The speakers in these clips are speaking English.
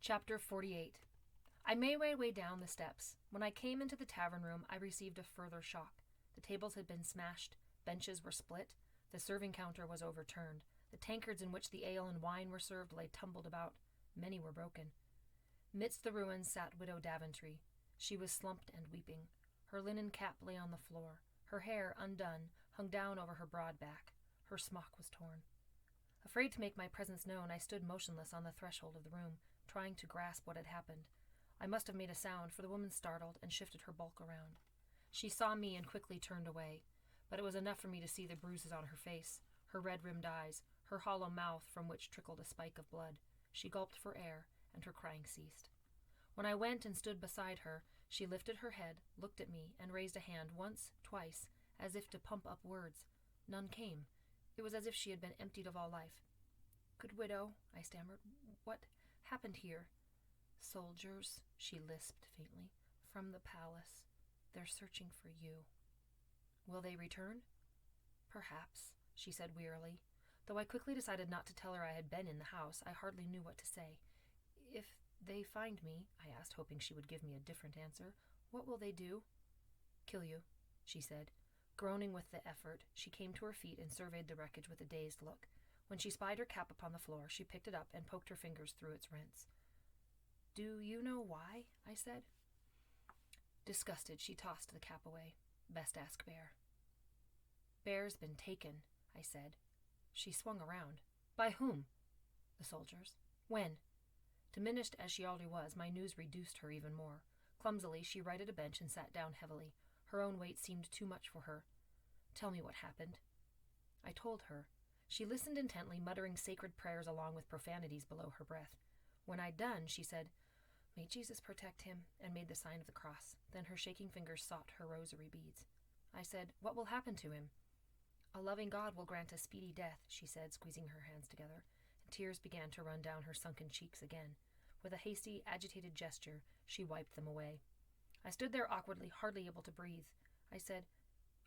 Chapter 48. I made my way down the steps. When I came into the tavern room, I received a further shock. The tables had been smashed, benches were split, the serving counter was overturned, the tankards in which the ale and wine were served lay tumbled about. Many were broken. Midst the ruins sat Widow Daventry. She was slumped and weeping. Her linen cap lay on the floor. Her hair, undone, hung down over her broad back. Her smock was torn. Afraid to make my presence known, I stood motionless on the threshold of the room, trying to grasp what had happened. I must have made a sound, for the woman startled and shifted her bulk around. She saw me and quickly turned away, but it was enough for me to see the bruises on her face, her red-rimmed eyes, her hollow mouth from which trickled a spike of blood. She gulped for air, and her crying ceased. When I went and stood beside her, she lifted her head, looked at me, and raised a hand once, twice, as if to pump up words. None came. It was as if she had been emptied of all life. "Good widow," I stammered, "what happened here?" "Soldiers," she lisped faintly, "from the palace. They're searching for you." "Will they return?" "Perhaps," she said wearily. Though I quickly decided not to tell her I had been in the house, I hardly knew what to say. "If they find me," I asked, hoping she would give me a different answer, "what will they do?" "Kill you," she said. Groaning with the effort, she came to her feet and surveyed the wreckage with a dazed look. When she spied her cap upon the floor, she picked it up and poked her fingers through its rents. "Do you know why?" I said. Disgusted, she tossed the cap away. "Best ask Bear." "Bear's been taken," I said. She swung around. "By whom?" "The soldiers." "When?" Diminished as she already was, my news reduced her even more. Clumsily, she righted a bench and sat down heavily. Her own weight seemed too much for her. "Tell me what happened." I told her. She listened intently, muttering sacred prayers along with profanities below her breath. When I'd done, she said, "May Jesus protect him," and made the sign of the cross. Then her shaking fingers sought her rosary beads. I said, "What will happen to him?" "A loving God will grant a speedy death," she said, squeezing her hands together, and tears began to run down her sunken cheeks again. With a hasty, agitated gesture, she wiped them away. I stood there awkwardly, hardly able to breathe. I said,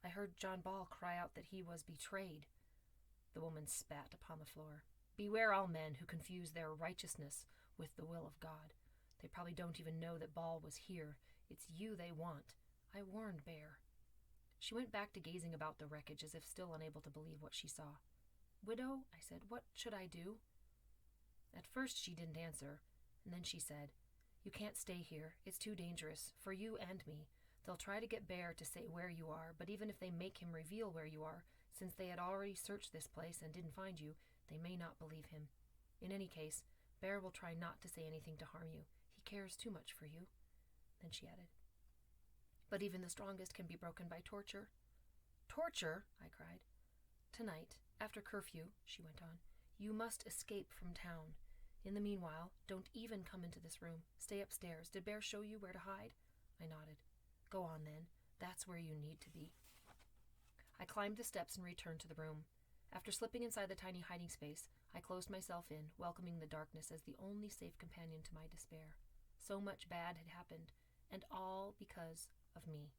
"I heard John Ball cry out that he was betrayed." The woman spat upon the floor. "Beware all men who confuse their righteousness with the will of God. They probably don't even know that Ball was here. It's you they want. I warned Bear." She went back to gazing about the wreckage as if still unable to believe what she saw. "Widow," I said, "what should I do?" At first she didn't answer, and then she said, "You can't stay here. It's too dangerous, for you and me. They'll try to get Bear to say where you are, but even if they make him reveal where you are, since they had already searched this place and didn't find you, they may not believe him. In any case, Bear will try not to say anything to harm you. He cares too much for you." Then she added, "But even the strongest can be broken by torture." "Torture?" I cried. "Tonight, after curfew," she went on, "you must escape from town. In the meanwhile, don't even come into this room. Stay upstairs. Did Bear show you where to hide?" I nodded. "Go on, then. That's where you need to be." I climbed the steps and returned to the room. After slipping inside the tiny hiding space, I closed myself in, welcoming the darkness as the only safe companion to my despair. So much bad had happened, and all because of me.